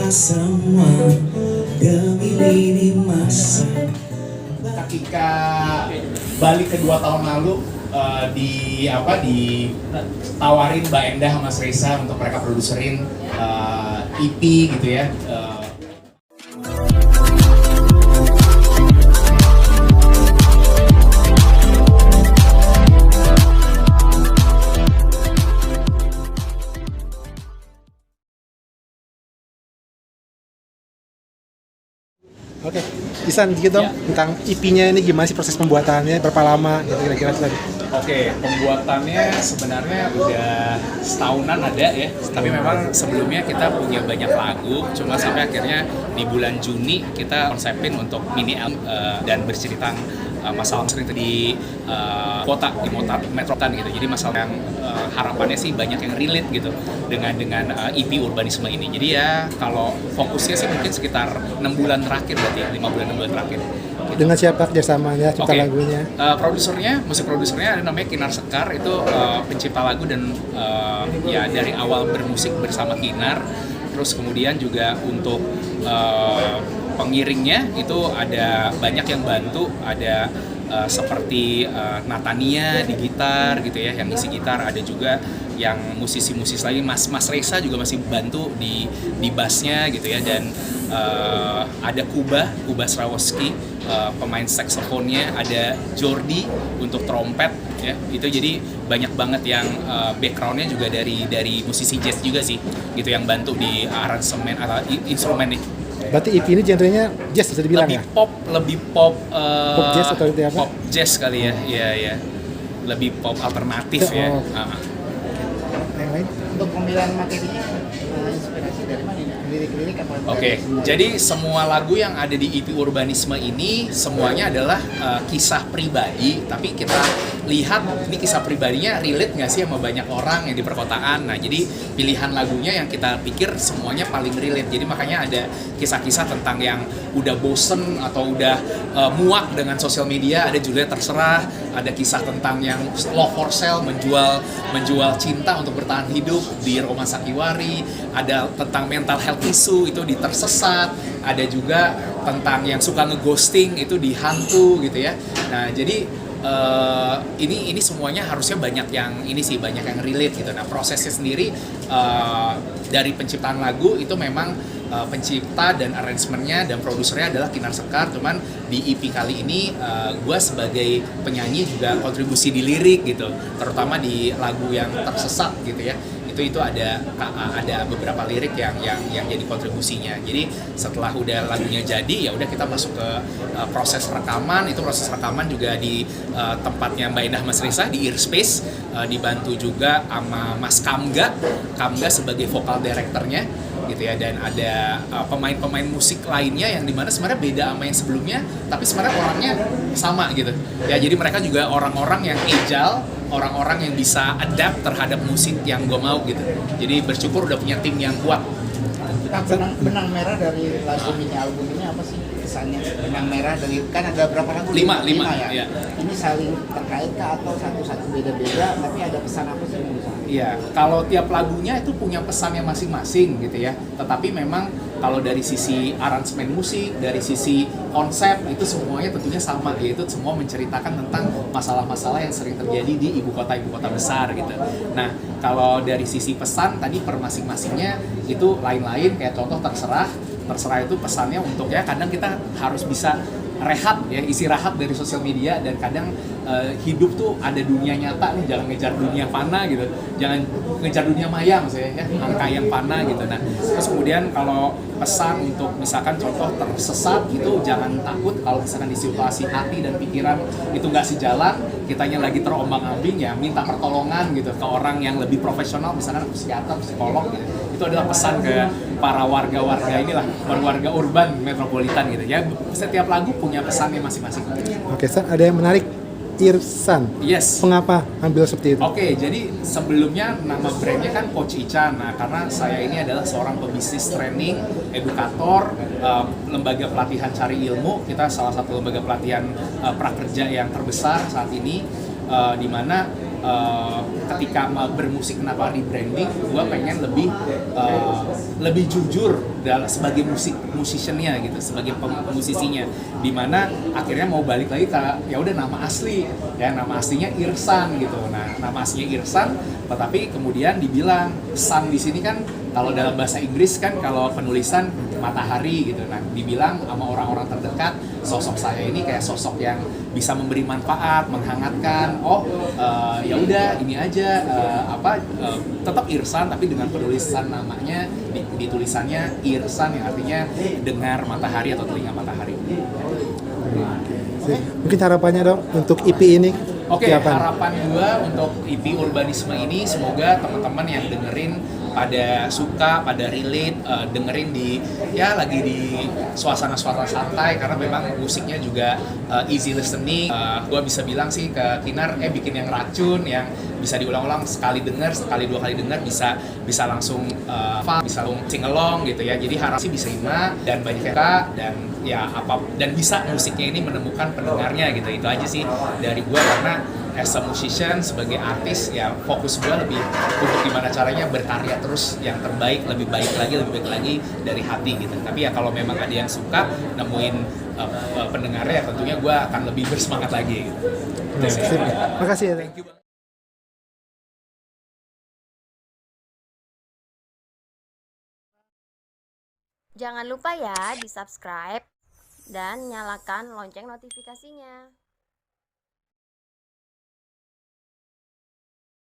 semua demi lini masa. Ketika balik ke 2 tahun lalu ditawarin Mbak Endah sama Mas Reza untuk mereka produserin EP gitu ya. Oke, Isan dikit dong tentang EP-nya ini gimana sih proses pembuatannya, berapa lama gitu kira-kira tadi. Oke, pembuatannya sebenarnya udah setahunan ada ya. Tapi memang sebelumnya kita punya banyak lagu, cuma sampai akhirnya di bulan Juni kita konsepin untuk mini album dan bercerita masalah sering di kota di metropolitan gitu. Jadi masalah yang harapannya sih banyak yang relate gitu dengan EP urbanisme ini. Jadi ya kalau fokusnya sih mungkin sekitar 6 bulan terakhir berarti ya, 5 bulan 6 bulan terakhir. Gitu. Dengan siapa kerjasamanya, cipta lagunya? Musik produsernya ada namanya Kinar Sekar, itu pencipta lagu dan ya dari awal bermusik bersama Kinar. Terus kemudian juga untuk pengiringnya itu ada banyak yang bantu, ada seperti Natania di gitar gitu ya, yang isi gitar, ada juga yang musisi-musisi lagi, Mas Reza juga masih bantu di bassnya gitu ya, dan ada Kuba Srawoski pemain saksofonnya, ada Jordi untuk trompet ya, itu jadi banyak banget yang backgroundnya juga dari musisi jazz juga sih gitu yang bantu di aransemen atau instrumen nih. Berarti EP ini genrenya jazz bisa dibilang lebih ya? Lebih pop jazz atau itu apa? Pop jazz kali ya, iya. Lebih pop alternatif ya. Yang lain? Untuk pemilihan materinya inspirasi dari mana ini? Lirik-lirik apa? Oke, jadi semua lagu yang ada di EP Urbanisme ini semuanya adalah kisah pribadi, tapi kita lihat ini kisah pribadinya relate nggak sih sama banyak orang yang di perkotaan. Nah, jadi pilihan lagunya yang kita pikir semuanya paling relate. Jadi makanya ada kisah-kisah tentang yang udah bosen atau udah muak dengan sosial media, ada Julia Terserah, ada kisah tentang yang love for sale, menjual cinta untuk bertahan hidup di Roma Sakiwari, ada tentang mental health issue itu di Tersesat, ada juga tentang yang suka ngeghosting itu di Hantu gitu ya. Nah, jadi ini semuanya harusnya banyak yang relate gitu. Nah, prosesnya sendiri dari penciptaan lagu itu memang pencipta dan arrangementnya dan produsernya adalah Kinar Sekar. Cuman di EP kali ini gue sebagai penyanyi juga kontribusi di lirik gitu, terutama di lagu yang Tersesat gitu ya. Itu ada beberapa lirik yang jadi kontribusinya. Jadi setelah udah lagunya jadi, ya udah kita masuk ke proses rekaman. Itu proses rekaman juga di tempatnya Mbak Endah Mas Reza di Earspace, dibantu juga sama Mas Kamga sebagai vokal directornya gitu ya, dan ada pemain-pemain musik lainnya yang dimana sebenarnya beda sama yang sebelumnya, tapi sebenarnya orangnya sama gitu ya. Jadi mereka juga orang-orang yang agile, orang-orang yang bisa adapt terhadap musik yang gue mau gitu. Jadi bersyukur udah punya tim yang kuat. Nah, benang merah dari lagu mini album ini apa sih kesannya? Benang merah dari, kan ada berapa lagu? 5 ya? Ya. Ini saling terkait kah atau satu-satu beda-beda, tapi ada pesan apa sih? Iya, kalau tiap lagunya itu punya pesannya masing-masing gitu ya. Tetapi memang kalau dari sisi aransemen musik, dari sisi konsep, itu semuanya tentunya sama, yaitu semua menceritakan tentang masalah-masalah yang sering terjadi di ibu kota besar gitu. Nah, kalau dari sisi pesan tadi per masing-masingnya itu lain-lain, kayak contoh Terserah itu pesannya untuk ya kadang kita harus bisa rehat ya, istirahat dari sosial media, dan kadang hidup tuh ada dunia nyata nih, jangan ngejar dunia fana gitu, jangan ngejar dunia maya maksudnya ya, angka yang fana gitu. Nah, terus kemudian kalau pesan untuk misalkan contoh Tersesat gitu, jangan takut kalau misalkan di situasi hati dan pikiran itu nggak sejalan, kitanya lagi terombang-ambing, ya minta pertolongan gitu ke orang yang lebih profesional, misalkan psikiater, psikolog gitu. Itu adalah pesan ke para warga-warga inilah, warga urban metropolitan gitu ya. Setiap lagu punya pesannya masing-masing. Oke, San, ada yang menarik. Irsan. Yes. Mengapa ambil seperti itu? Oke, jadi sebelumnya nama brandnya kan Coach Ican. Nah, karena saya ini adalah seorang pebisnis training, edukator, lembaga pelatihan cari ilmu. Kita salah satu lembaga pelatihan prakerja yang terbesar saat ini, di mana ketika bermusik kenapa rebranding, gue pengen lebih jujur sebagai musiciannya gitu, sebagai musisinya, dimana akhirnya mau balik lagi ke ya udah nama asli ya, nama aslinya Irsan gitu. Nah, nama aslinya Irsan, tetapi kemudian dibilang sun di sini kan kalau dalam bahasa Inggris kan kalau penulisan matahari gitu. Nah, dibilang sama orang-orang terdekat sosok saya ini kayak sosok yang bisa memberi manfaat, menghangatkan. Ya udah ini aja tetap Irsan tapi dengan penulisan namanya di tulisannya Irsan yang artinya dengar matahari atau telinga matahari. Mungkin harapannya dong untuk EP ini. Oke, apa? harapan gua untuk EP Urbanisme ini semoga teman-teman yang dengerin pada suka, pada relate, dengerin lagi di suasana-suasana santai karena memang musiknya juga easy listening. Gua bisa bilang sih ke Kinar, bikin yang racun, yang bisa diulang-ulang sekali denger, sekali dua kali denger bisa langsung bisa sing along gitu ya. Jadi harap sih bisa hima dan banyak dan bisa musiknya ini menemukan pendengarnya gitu. Itu aja sih dari gua, karena as a musician, sebagai artis ya fokus gue lebih untuk gimana caranya berkarya terus yang terbaik, lebih baik lagi dari hati gitu. Tapi ya kalau memang ada yang suka nemuin pendengarnya ya tentunya gue akan lebih bersemangat lagi gitu. Makasih ya. Thank you. Jangan lupa ya di subscribe dan nyalakan lonceng notifikasinya.